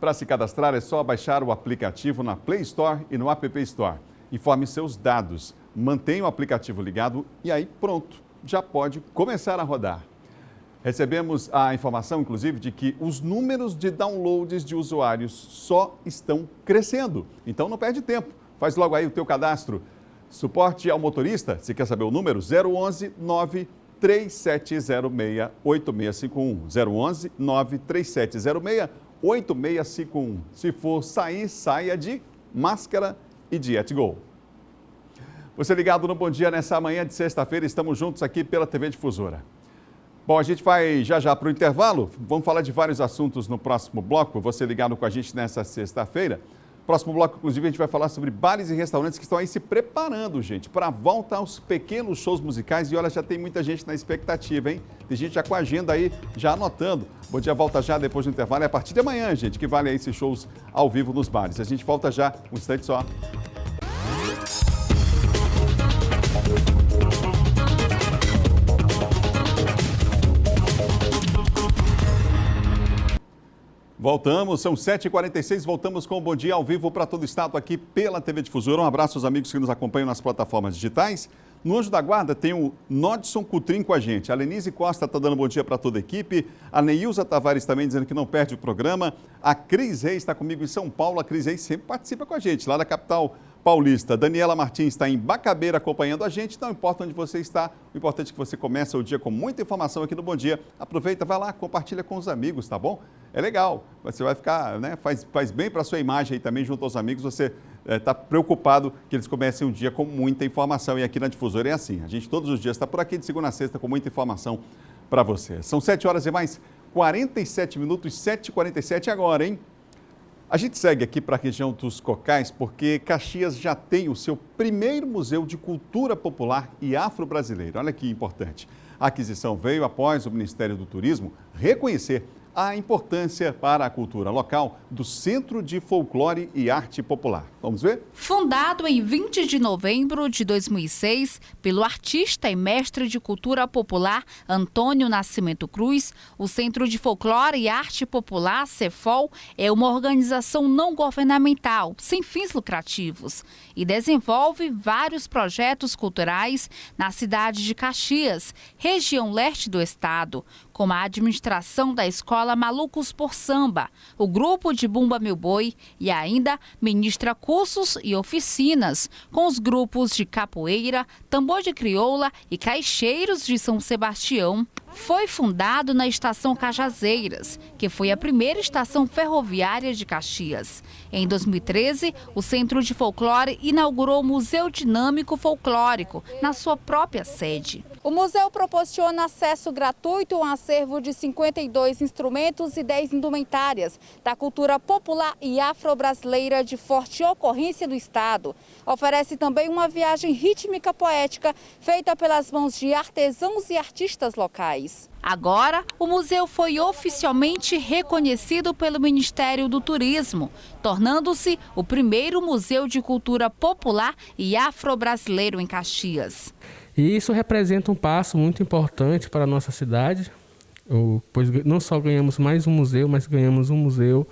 Para se cadastrar é só baixar o aplicativo na Play Store e no App Store. Informe seus dados, mantenha o aplicativo ligado e aí pronto, já pode começar a rodar. Recebemos a informação, inclusive, de que os números de downloads de usuários só estão crescendo. Então não perde tempo, faz logo aí o teu cadastro. Suporte ao motorista, se quer saber o número, 011 93706 8651. 011 93706 8651. Se for sair, saia de máscara e de Yetgo. Você ligado no Bom Dia nessa manhã de sexta-feira, estamos juntos aqui pela TV Difusora. Bom, a gente vai já para o intervalo, vamos falar de vários assuntos no próximo bloco, você ligado com a gente nessa sexta-feira. Próximo bloco, inclusive, a gente vai falar sobre bares e restaurantes que estão aí se preparando, gente, para a volta aos pequenos shows musicais. E olha, já tem muita gente na expectativa, hein? Tem gente já com a agenda aí, já anotando. Bom Dia volta já depois do intervalo. É a partir de amanhã, gente, que vale aí esses shows ao vivo nos bares. A gente volta já, um instante só. Voltamos, são 7h46, voltamos com o Bom Dia ao vivo para todo o estado aqui pela TV Difusora. Um abraço aos amigos que nos acompanham nas plataformas digitais. No Anjo da Guarda tem o Nodson Cutrim com a gente. A Lenise Costa está dando bom dia para toda a equipe. A Neilza Tavares também dizendo que não perde o programa. A Cris Reis está comigo em São Paulo. A Cris Reis sempre participa com a gente, lá da capital paulista. Daniela Martins está em Bacabeira acompanhando a gente. Não importa onde você está, o importante é que você comece o dia com muita informação aqui no Bom Dia. Aproveita, vai lá, compartilha com os amigos, tá bom? É legal, você vai ficar, né? Faz bem para a sua imagem aí também junto aos amigos. Você está preocupado que eles comecem um dia com muita informação. E aqui na Difusora é assim, a gente todos os dias está por aqui de segunda a sexta com muita informação para você. São 7 horas e mais 47 minutos, 7h47 agora, hein? A gente segue aqui para a região dos Cocais porque Caxias já tem o seu primeiro Museu de Cultura Popular e Afro-Brasileira. Olha que importante. A aquisição veio após o Ministério do Turismo reconhecer a importância para a cultura local do Centro de Folclore e Arte Popular. Vamos ver? Fundado em 20 de novembro de 2006 pelo artista e mestre de cultura popular Antônio Nascimento Cruz, o Centro de Folclore e Arte Popular, CEFOL, é uma organização não governamental, sem fins lucrativos, e desenvolve vários projetos culturais na cidade de Caxias, região leste do estado, como a administração da Escola Malucos por Samba, o grupo de Bumba Meu Boi e ainda ministra cursos e oficinas com os grupos de capoeira, tambor de crioula e caixeiros de São Sebastião. Foi fundado na Estação Cajazeiras, que foi a primeira estação ferroviária de Caxias. Em 2013, o Centro de Folclore inaugurou o Museu Dinâmico Folclórico, na sua própria sede. O museu proporciona acesso gratuito a um acervo de 52 instrumentos e 10 indumentárias da cultura popular e afro-brasileira de forte ocorrência no estado. Oferece também uma viagem rítmica poética feita pelas mãos de artesãos e artistas locais. Agora, o museu foi oficialmente reconhecido pelo Ministério do Turismo, tornando-se o primeiro museu de cultura popular e afro-brasileiro em Caxias. E isso representa um passo muito importante para a nossa cidade, pois não só ganhamos mais um museu, mas ganhamos um museu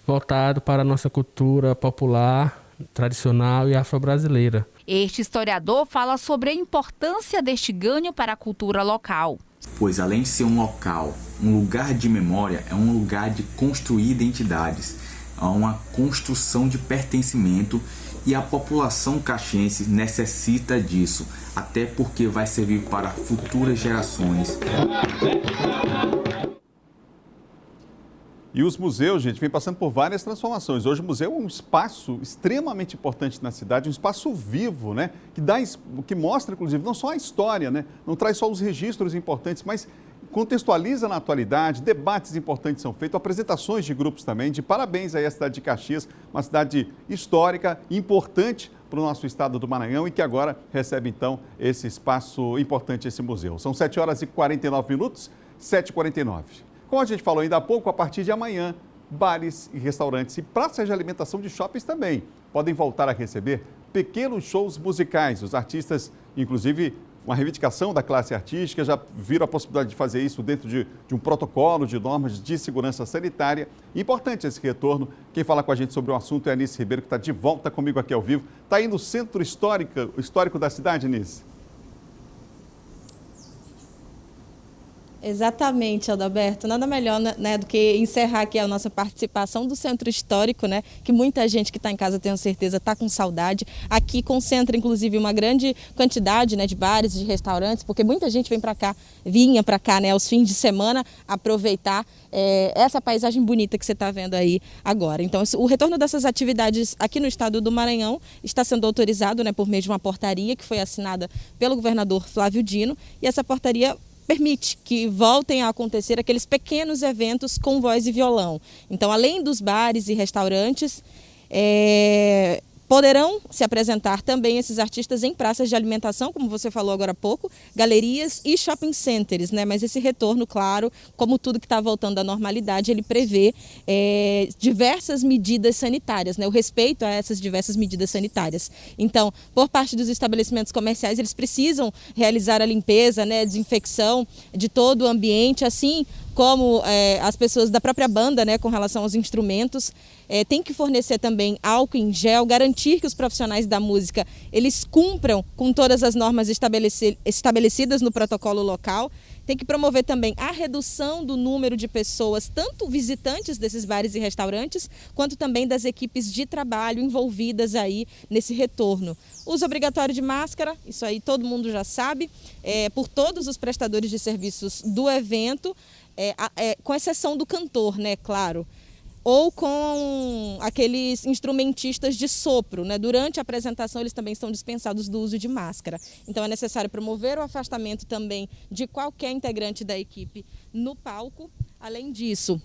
voltado para a nossa cultura popular, tradicional e afro-brasileira. Este historiador fala sobre a importância deste ganho para a cultura local. Pois além de ser um local, um lugar de memória, é um lugar de construir identidades, é uma construção de pertencimento e a população caxiense necessita disso, até porque vai servir para futuras gerações. E os museus, gente, vem passando por várias transformações. Hoje o museu é um espaço extremamente importante na cidade, um espaço vivo, né? Que mostra, inclusive, não só a história, né? Não traz só os registros importantes, mas contextualiza na atualidade, debates importantes são feitos, apresentações de grupos também. De parabéns aí à cidade de Caxias, uma cidade histórica, importante para o nosso estado do Maranhão e que agora recebe, então, esse espaço importante, esse museu. São 7 horas e 49 minutos, 7h49. Como a gente falou ainda há pouco, a partir de amanhã, bares e restaurantes e praças de alimentação de shoppings também podem voltar a receber pequenos shows musicais. Os artistas, inclusive, uma reivindicação da classe artística, já viram a possibilidade de fazer isso dentro de um protocolo de normas de segurança sanitária. Importante esse retorno. Quem fala com a gente sobre o assunto é a Anice Ribeiro, que está de volta comigo aqui ao vivo. Está aí no centro histórico da cidade, Anice? Exatamente, Adalberto. Nada melhor, né, do que encerrar aqui a nossa participação do Centro Histórico, né, que muita gente que está em casa, tenho certeza, está com saudade. Aqui concentra, inclusive, uma grande quantidade, né, de bares, de restaurantes, porque muita gente vinha para cá, né, aos fins de semana, aproveitar essa paisagem bonita que você está vendo aí agora. Então, o retorno dessas atividades aqui no estado do Maranhão está sendo autorizado, né, por meio de uma portaria que foi assinada pelo governador Flávio Dino, e essa portaria permite que voltem a acontecer aqueles pequenos eventos com voz e violão. Então, além dos bares e restaurantes, poderão se apresentar também esses artistas em praças de alimentação, como você falou agora há pouco, galerias e shopping centers, né? Mas esse retorno, claro, como tudo que está voltando à normalidade, ele prevê diversas medidas sanitárias, né? O respeito a essas diversas medidas sanitárias. Então, por parte dos estabelecimentos comerciais, eles precisam realizar a limpeza, né? Desinfecção de todo o ambiente, assim como as pessoas da própria banda, né, com relação aos instrumentos. Tem que fornecer também álcool em gel, garantir que os profissionais da música eles cumpram com todas as normas estabelecidas no protocolo local. Tem que promover também a redução do número de pessoas, tanto visitantes desses bares e restaurantes, quanto também das equipes de trabalho envolvidas aí nesse retorno. Uso obrigatório de máscara, isso aí todo mundo já sabe, por todos os prestadores de serviços do evento, com exceção do cantor, né, claro. Ou com aqueles instrumentistas de sopro, né? Durante a apresentação eles também estão dispensados do uso de máscara. Então é necessário promover o afastamento também de qualquer integrante da equipe no palco. Além disso,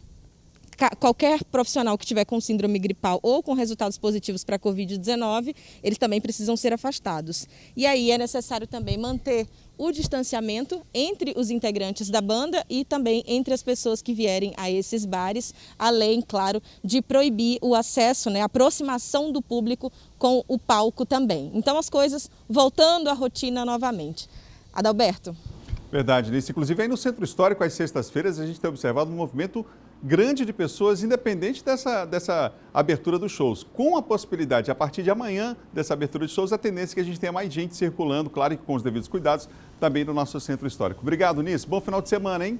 qualquer profissional que tiver com síndrome gripal ou com resultados positivos para a Covid-19, eles também precisam ser afastados. E aí é necessário também manter o distanciamento entre os integrantes da banda e também entre as pessoas que vierem a esses bares, além, claro, de proibir o acesso, né, a aproximação do público com o palco também. Então as coisas voltando à rotina novamente. Adalberto. Verdade, Nice. Inclusive aí no Centro Histórico, às sextas-feiras, a gente tem observado um movimento grande de pessoas, independente dessa abertura dos shows. Com a possibilidade, a partir de amanhã, dessa abertura de shows, a tendência é que a gente tenha mais gente circulando, claro que com os devidos cuidados, também no nosso Centro Histórico. Obrigado, Nice. Bom final de semana, hein?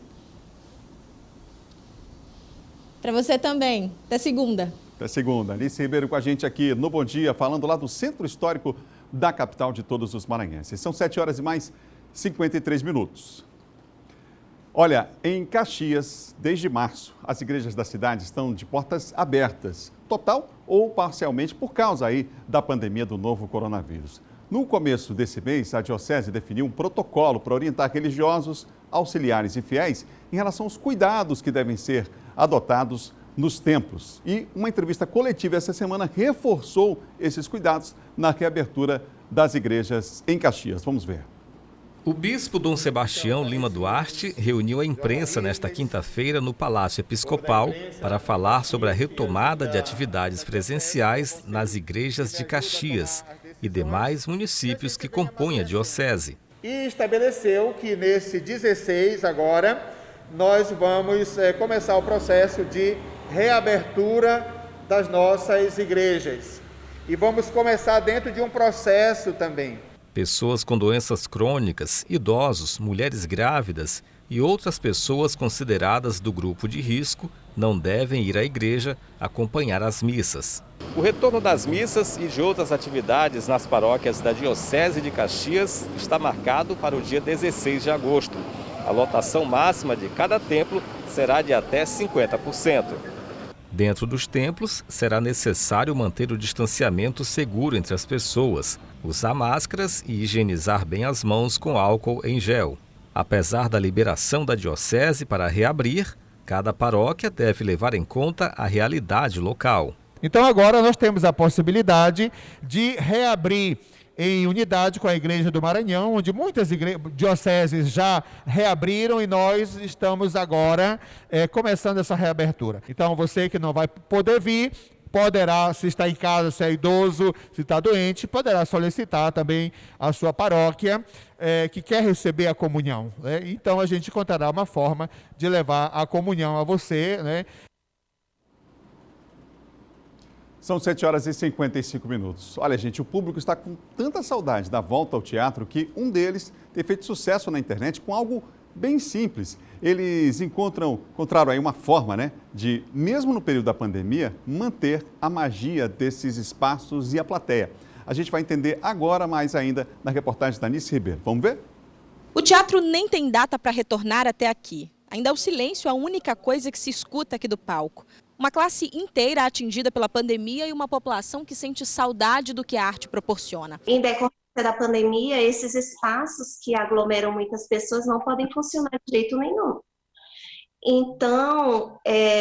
Para você também. Até segunda. Até segunda. Nice Ribeiro com a gente aqui no Bom Dia, falando lá do Centro Histórico da capital de todos os maranhenses. São 7 horas e mais 53 minutos. Olha, em Caxias, desde março, as igrejas da cidade estão de portas abertas, total ou parcialmente, por causa aí da pandemia do novo coronavírus. No começo desse mês, a Diocese definiu um protocolo para orientar religiosos, auxiliares e fiéis em relação aos cuidados que devem ser adotados nos templos. E uma entrevista coletiva essa semana reforçou esses cuidados na reabertura das igrejas em Caxias. Vamos ver. O bispo Dom Sebastião Lima Duarte reuniu a imprensa nesta quinta-feira no Palácio Episcopal para falar sobre a retomada de atividades presenciais nas igrejas de Caxias e demais municípios que compõem a diocese. E estabeleceu que nesse 16 agora nós vamos começar o processo de reabertura das nossas igrejas. E vamos começar dentro de um processo também. Pessoas com doenças crônicas, idosos, mulheres grávidas e outras pessoas consideradas do grupo de risco não devem ir à igreja acompanhar as missas. O retorno das missas e de outras atividades nas paróquias da Diocese de Caxias está marcado para o dia 16 de agosto. A lotação máxima de cada templo será de até 50%. Dentro dos templos, será necessário manter o distanciamento seguro entre as pessoas, usar máscaras e higienizar bem as mãos com álcool em gel. Apesar da liberação da diocese para reabrir, cada paróquia deve levar em conta a realidade local. Então agora nós temos a possibilidade de reabrir em unidade com a Igreja do Maranhão, onde muitas dioceses já reabriram e nós estamos agora começando essa reabertura. Então você que não vai poder vir, poderá, se está em casa, se é idoso, se está doente, poderá solicitar também a sua paróquia que quer receber a comunhão. Então a gente encontrará uma forma de levar a comunhão a você, né? São 7 horas e 55 minutos. Olha, gente, o público está com tanta saudade da volta ao teatro que um deles tem feito sucesso na internet com algo bem simples. Eles encontraram aí uma forma, né, de, mesmo no período da pandemia, manter a magia desses espaços e a plateia. A gente vai entender agora mais ainda na reportagem da Nice Ribeiro. Vamos ver? O teatro nem tem data para retornar até aqui. Ainda o silêncio é a única coisa que se escuta aqui do palco. Uma classe inteira atingida pela pandemia e uma população que sente saudade do que a arte proporciona. Em decorrência da pandemia, esses espaços que aglomeram muitas pessoas não podem funcionar de jeito nenhum. Então,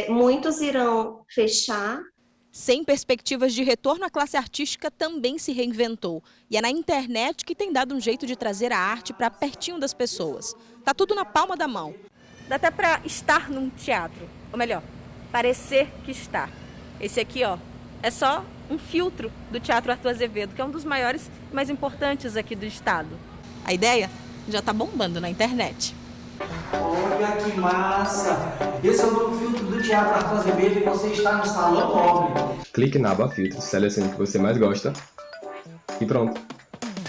muitos irão fechar. Sem perspectivas de retorno, a classe artística também se reinventou. E é na internet que tem dado um jeito de trazer a arte para pertinho das pessoas. Tá tudo na palma da mão. Dá até para estar num teatro, ou melhor, parecer que está. Esse aqui, ó, é só um filtro do Teatro Arthur Azevedo, que é um dos maiores e mais importantes aqui do estado. A ideia já está bombando na internet. Olha que massa! Esse é o novo filtro do Teatro Arthur Azevedo e você está no Salão Nobre. Clique na aba Filtros, selecione o que você mais gosta e pronto.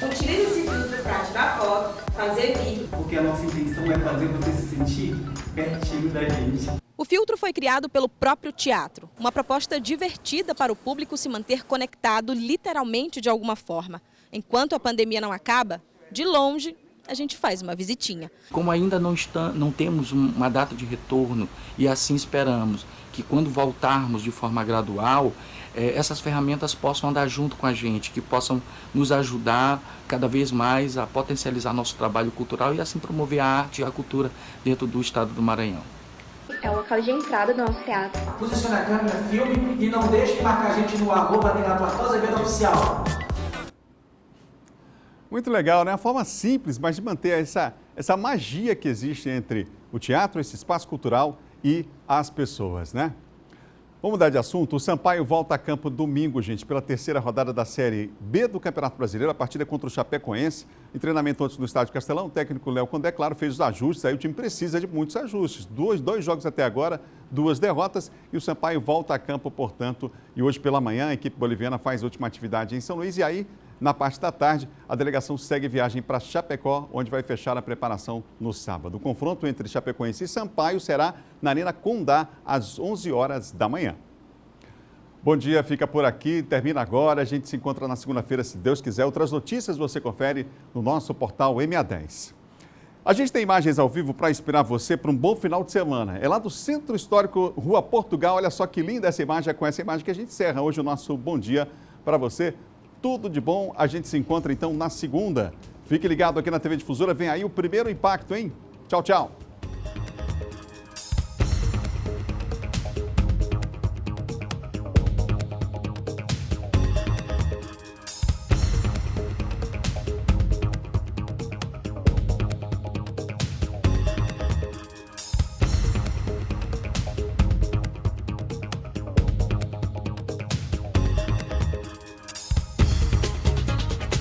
Utilize esse filtro para tirar foto, fazer vídeo. Porque a nossa intenção é fazer você se sentir pertinho da gente. O filtro foi criado pelo próprio teatro, uma proposta divertida para o público se manter conectado literalmente de alguma forma. Enquanto a pandemia não acaba, de longe, a gente faz uma visitinha. Como ainda não temos uma data de retorno e assim esperamos que quando voltarmos de forma gradual, essas ferramentas possam andar junto com a gente, que possam nos ajudar cada vez mais a potencializar nosso trabalho cultural e assim promover a arte e a cultura dentro do estado do Maranhão. É o local de entrada do nosso teatro. Posicione a câmera, filme e não deixe de marcar a gente no @Teatro Arthur Azevedo Oficial. Muito legal, né? Uma forma simples, mas de manter essa magia que existe entre o teatro, esse espaço cultural e as pessoas, né? Vamos mudar de assunto. O Sampaio volta a campo domingo, gente, pela terceira rodada da Série B do Campeonato Brasileiro. A partida é contra o Chapecoense. Em treinamento antes no Estádio Castelão, o técnico Léo Condé, claro, fez os ajustes. Aí o time precisa de muitos ajustes. Dois jogos até agora, 2 derrotas. E o Sampaio volta a campo, portanto. E hoje pela manhã, a equipe boliviana faz a última atividade em São Luís. E aí, na parte da tarde, a delegação segue viagem para Chapecó, onde vai fechar a preparação no sábado. O confronto entre Chapecoense e Sampaio será na Arena Condá, às 11 horas da manhã. Bom dia, fica por aqui, termina agora. A gente se encontra na segunda-feira, se Deus quiser. Outras notícias você confere no nosso portal MA10. A gente tem imagens ao vivo para inspirar você para um bom final de semana. É lá do Centro Histórico Rua Portugal. Olha só que linda essa imagem. É com essa imagem que a gente encerra hoje o nosso Bom Dia para você. Tudo de bom. A gente se encontra então na segunda. Fique ligado aqui na TV Difusora. Vem aí o primeiro impacto, hein? Tchau, tchau.